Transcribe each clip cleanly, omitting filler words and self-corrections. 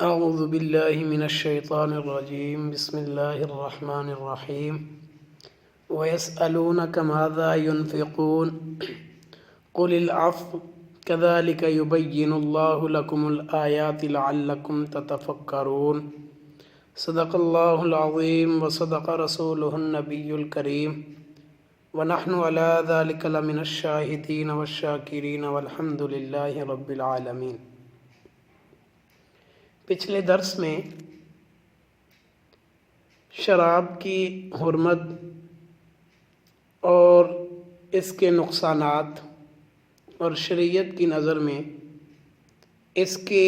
اعوذ باللہ من الشیطان الرجیم بسم اللہ الرحمن الرحیم وَيَسْأَلُونَكَ مَاذَا يُنْفِقُونَ قُلِ الْعَفْوَ كَذَلِكَ يُبَيِّنُ اللَّهُ لَكُمُ الْآيَاتِ لَعَلَّكُمْ تَتَفَكَّرُونَ صدق اللہ العظیم وصدق رسولہ النبی الکریم ونحن علی ذلک لمن الشاہدین والشاکرین والحمد للہ رب العالمین۔ پچھلے درس میں شراب کی حرمت اور اس کے نقصانات اور شریعت کی نظر میں اس کے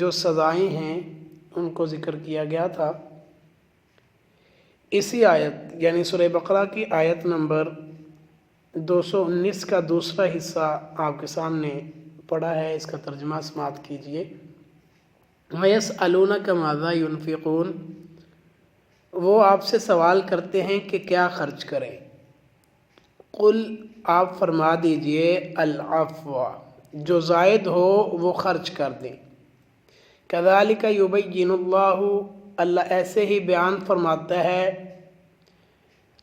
جو سزائیں ہیں ان کو ذکر کیا گیا تھا۔ اسی آیت یعنی سورہ بقرہ کی آیت نمبر 219 کا دوسرا حصہ آپ کے سامنے پڑھا ہے، اس کا ترجمہ سماعت کیجیے۔ وَيَسْأَلُونَكَ مَاذَا يُنْفِقُونَ، وہ آپ سے سوال کرتے ہیں کہ کیا خرچ کریں۔ قل، آپ فرما دیجئے، العفو، جو زائد ہو وہ خرچ کر دیں۔ كَذَلِكَ يُبَيِّنُ اللَّهُ، اللہ ایسے ہی بیان فرماتا ہے،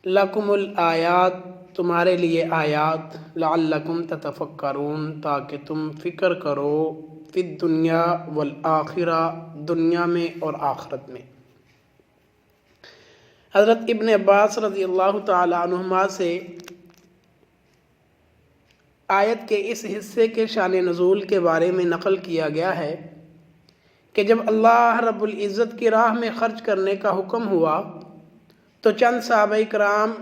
لَكُمُ الْآيَاتِ، تمہارے لیے آیات، لَعَلَّكُمْ تَتَفَكَّرُونَ، تاکہ تم فکر کرو، فی الدنیا والآخرہ، دنیا میں اور آخرت میں۔ حضرت ابن عباس رضی اللہ تعالی عنہما سے آیت کے اس حصے کے شان نزول کے بارے میں نقل کیا گیا ہے کہ جب اللہ رب العزت کی راہ میں خرچ کرنے کا حکم ہوا تو چند صحابہ کرام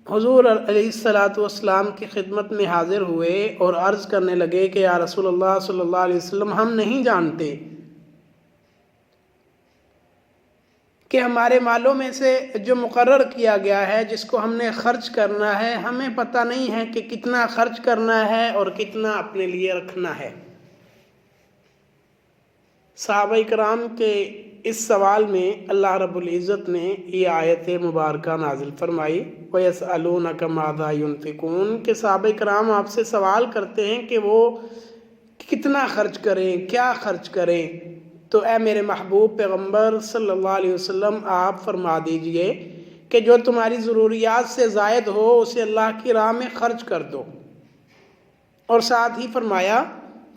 حضور علیہ السلام کی خدمت میں حاضر ہوئے اور عرض کرنے لگے کہ یا رسول اللہ صلی اللہ علیہ وسلم، ہم نہیں جانتے کہ ہمارے مالوں میں سے جو مقرر کیا گیا ہے جس کو ہم نے خرچ کرنا ہے، ہمیں پتہ نہیں ہے کہ کتنا خرچ کرنا ہے اور کتنا اپنے لیے رکھنا ہے۔ صحابہ کرام کے اس سوال میں اللہ رب العزت نے یہ آیت مبارکہ نازل فرمائی، وَيَسْأَلُونَكَ مَاذَا يُنْفِقُونَ، کہ صحابہ کرام آپ سے سوال کرتے ہیں کہ وہ کتنا خرچ کریں، کیا خرچ کریں۔ تو اے میرے محبوب پیغمبر صلی اللہ علیہ وسلم، آپ فرما دیجئے کہ جو تمہاری ضروریات سے زائد ہو اسے اللہ کی راہ میں خرچ کر دو، اور ساتھ ہی فرمایا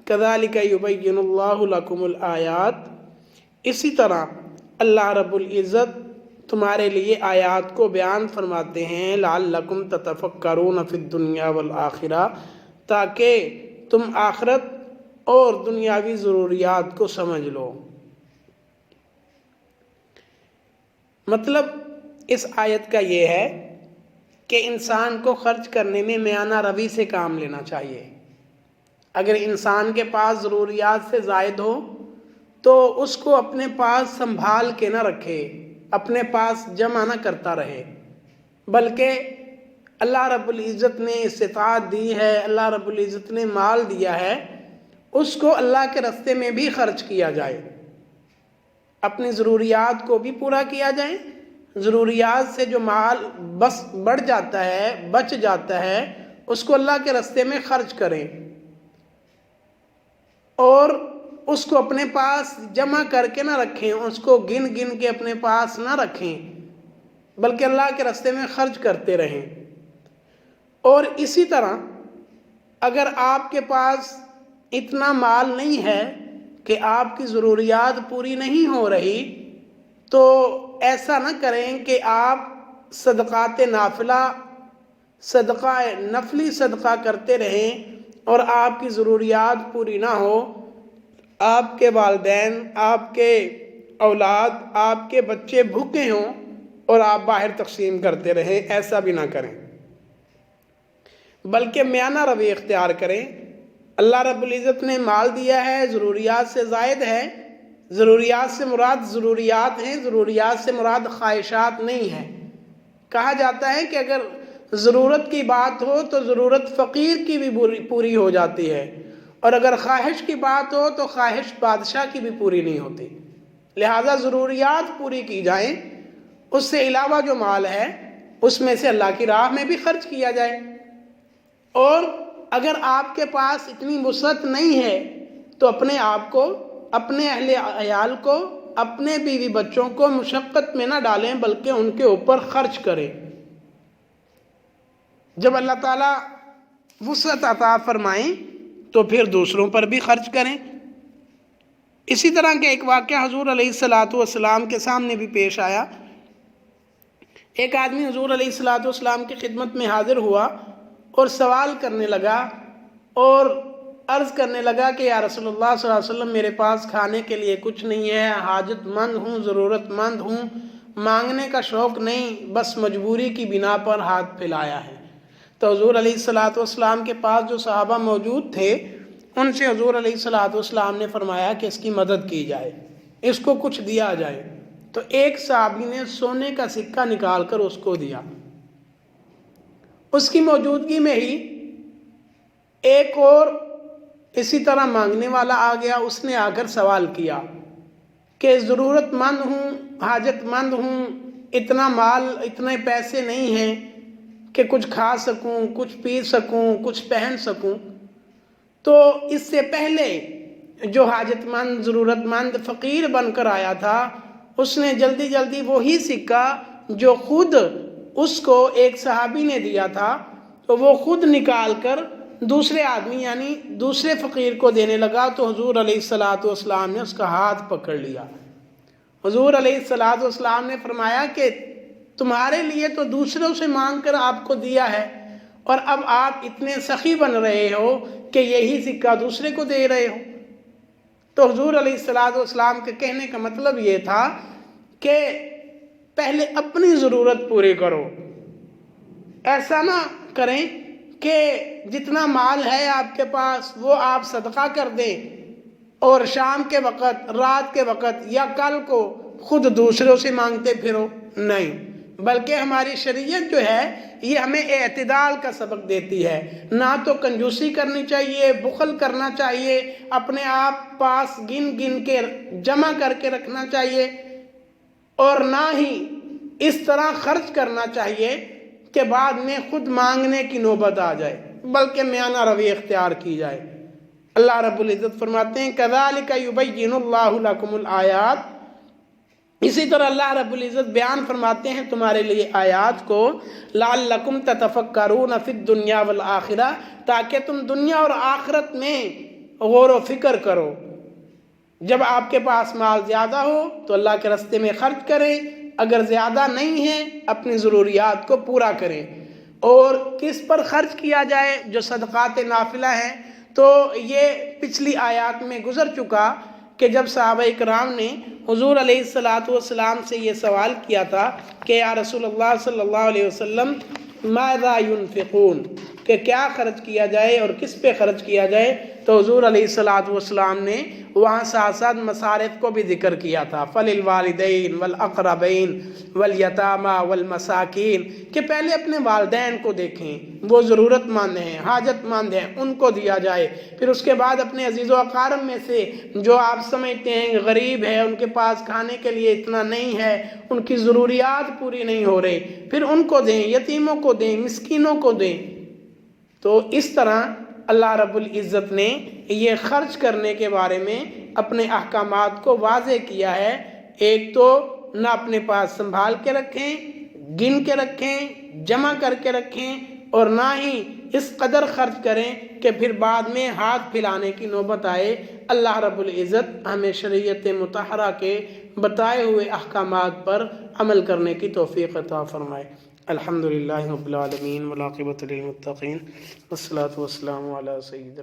كَذَلِكَ يُبَيِّنُ اللَّهُ لَكُمُ الْآيَاتِ، اسی طرح اللہ رب العزت تمہارے لیے آیات کو بیان فرماتے ہیں، لَعَلَّكُمْ تَتَفَكَّرُونَ فِي الدُّنْيَا وَالْآخِرَةِ، تاکہ تم آخرت اور دنیاوی ضروریات کو سمجھ لو۔ مطلب اس آیت کا یہ ہے کہ انسان کو خرچ کرنے میں میانہ روی سے کام لینا چاہیے۔ اگر انسان کے پاس ضروریات سے زائد ہو تو اس کو اپنے پاس سنبھال کے نہ رکھے، اپنے پاس جمع نہ کرتا رہے، بلکہ اللہ رب العزت نے استطاعت دی ہے، اللہ رب العزت نے مال دیا ہے، اس کو اللہ کے راستے میں بھی خرچ کیا جائے، اپنی ضروریات کو بھی پورا کیا جائے، ضروریات سے جو مال بس بڑھ جاتا ہے، بچ جاتا ہے، اس کو اللہ کے راستے میں خرچ کریں، اور اس کو اپنے پاس جمع کر کے نہ رکھیں، اس کو گن گن کے اپنے پاس نہ رکھیں، بلکہ اللہ کے راستے میں خرچ کرتے رہیں۔ اور اسی طرح اگر آپ کے پاس اتنا مال نہیں ہے کہ آپ کی ضروریات پوری نہیں ہو رہی، تو ایسا نہ کریں کہ آپ صدقات نافلہ، صدقہ نفلی صدقہ کرتے رہیں اور آپ کی ضروریات پوری نہ ہو، آپ کے والدین، آپ کے اولاد، آپ کے بچے بھوکے ہوں اور آپ باہر تقسیم کرتے رہیں، ایسا بھی نہ کریں، بلکہ میانہ روی اختیار کریں۔ اللہ رب العزت نے مال دیا ہے، ضروریات سے زائد ہے، ضروریات سے مراد ضروریات ہیں، ضروریات سے مراد خواہشات نہیں ہیں۔ کہا جاتا ہے کہ اگر ضرورت کی بات ہو تو ضرورت فقیر کی بھی پوری ہو جاتی ہے، اور اگر خواہش کی بات ہو تو خواہش بادشاہ کی بھی پوری نہیں ہوتی، لہٰذا ضروریات پوری کی جائیں، اس سے علاوہ جو مال ہے اس میں سے اللہ کی راہ میں بھی خرچ کیا جائے۔ اور اگر آپ کے پاس اتنی وسعت نہیں ہے تو اپنے آپ کو اپنے اہل عیال کو، اپنے بیوی بچوں کو مشقت میں نہ ڈالیں بلکہ ان کے اوپر خرچ کریں۔ جب اللہ تعالیٰ وسعت عطا فرمائیں تو پھر دوسروں پر بھی خرچ کریں۔ اسی طرح کے ایک واقعہ حضور علیہ السلام کے سامنے بھی پیش آیا۔ ایک آدمی حضور علیہ السلام کی خدمت میں حاضر ہوا اور سوال کرنے لگا اور عرض کرنے لگا کہ یا رسول اللہ صلی اللہ علیہ وسلم، میرے پاس کھانے کے لیے کچھ نہیں ہے، حاجت مند ہوں، ضرورت مند ہوں، مانگنے کا شوق نہیں، بس مجبوری کی بنا پر ہاتھ پھیلایا ہے۔ تو حضور علیہ السلام کے پاس جو صحابہ موجود تھے ان سے حضور علیہ السلام نے فرمایا کہ اس کی مدد کی جائے، اس کو کچھ دیا جائے۔ تو ایک صحابی نے سونے کا سکہ نکال کر اس کو دیا۔ اس کی موجودگی میں ہی ایک اور اسی طرح مانگنے والا آ گیا، اس نے آ کر سوال کیا کہ ضرورت مند ہوں، حاجت مند ہوں، اتنا مال، اتنے پیسے نہیں ہیں کہ کچھ کھا سکوں، کچھ پی سکوں، کچھ پہن سکوں۔ تو اس سے پہلے جو حاجت مند، ضرورت مند فقیر بن کر آیا تھا، اس نے جلدی جلدی وہی سکہ جو خود اس کو ایک صحابی نے دیا تھا تو وہ خود نکال کر دوسرے آدمی یعنی دوسرے فقیر کو دینے لگا۔ تو حضور علیہ السلام نے اس کا ہاتھ پکڑ لیا۔ حضور علیہ السلام نے فرمایا کہ تمہارے لیے تو دوسروں سے مانگ کر آپ کو دیا ہے، اور اب آپ اتنے سخی بن رہے ہو کہ یہی سکہ دوسرے کو دے رہے ہو۔ تو حضور علیہ السلام کے کہنے کا مطلب یہ تھا کہ پہلے اپنی ضرورت پوری کرو، ایسا نہ کریں کہ جتنا مال ہے آپ کے پاس وہ آپ صدقہ کر دیں اور شام کے وقت، رات کے وقت یا کل کو خود دوسروں سے مانگتے پھرو۔ نہیں، بلکہ ہماری شریعت جو ہے یہ ہمیں اعتدال کا سبق دیتی ہے۔ نہ تو کنجوسی کرنی چاہیے، بخل کرنا چاہیے، اپنے آپ پاس گن گن کے جمع کر کے رکھنا چاہیے، اور نہ ہی اس طرح خرچ کرنا چاہیے کہ بعد میں خود مانگنے کی نوبت آ جائے، بلکہ میانہ روی اختیار کی جائے۔ اللہ رب العزت فرماتے ہیں كَذَلِكَ يُبَيِّنُ اللَّهُ لَكُمُ الْآيَاتِ۔ اسی طرح اللہ رب العزت بیان فرماتے ہیں تمہارے لیے آیات کو، لَعَلَّكُمْ تَتَفَكَّرُونَ فِي الدُّنْيَا وَالْآخِرَةِ، تاکہ تم دنیا اور آخرت میں غور و فکر کرو۔ جب آپ کے پاس مال زیادہ ہو تو اللہ کے راستے میں خرچ کریں، اگر زیادہ نہیں ہے اپنی ضروریات کو پورا کریں۔ اور کس پر خرچ کیا جائے؟ جو صدقات نافلہ ہیں، تو یہ پچھلی آیات میں گزر چکا کہ جب صحابہ اکرام نے حضور علیہ السلام سے یہ سوال کیا تھا کہ یا رسول اللہ صلی اللہ علیہ وسلم ماذا ينفقون، کہ کیا خرچ کیا جائے اور کس پہ خرچ کیا جائے، تو حضور علیہ السلام نے وہاں ساتھ ساتھ مصارف کو بھی ذکر کیا تھا، فَلِلْوَالِدَيْنِ وَالْأَقْرَبَيْنِ وَالْيَتَامَى وَالْمَسَاكِينِ، کہ پہلے اپنے والدین کو دیکھیں، وہ ضرورت مند ہیں، حاجت مند ہیں، ان کو دیا جائے۔ پھر اس کے بعد اپنے عزیز و اقارب میں سے جو آپ سمجھتے ہیں غریب ہے، ان کے پاس کھانے کے لیے اتنا نہیں ہے، ان کی ضروریات پوری نہیں ہو رہی، پھر ان کو دیں، یتیموں کو دیں، مسکینوں کو دیں۔ تو اس طرح اللہ رب العزت نے یہ خرچ کرنے کے بارے میں اپنے احکامات کو واضح کیا ہے۔ ایک تو نہ اپنے پاس سنبھال کے رکھیں، گن کے رکھیں، جمع کر کے رکھیں، اور نہ ہی اس قدر خرچ کریں کہ پھر بعد میں ہاتھ پھیلانے کی نوبت آئے۔ اللہ رب العزت ہمیں شریعت مطہرہ کے بتائے ہوئے احکامات پر عمل کرنے کی توفیق عطا فرمائے۔ الحمدللہ رب العالمین والعاقبۃ للمتقین والصلاۃ والسلام علی سید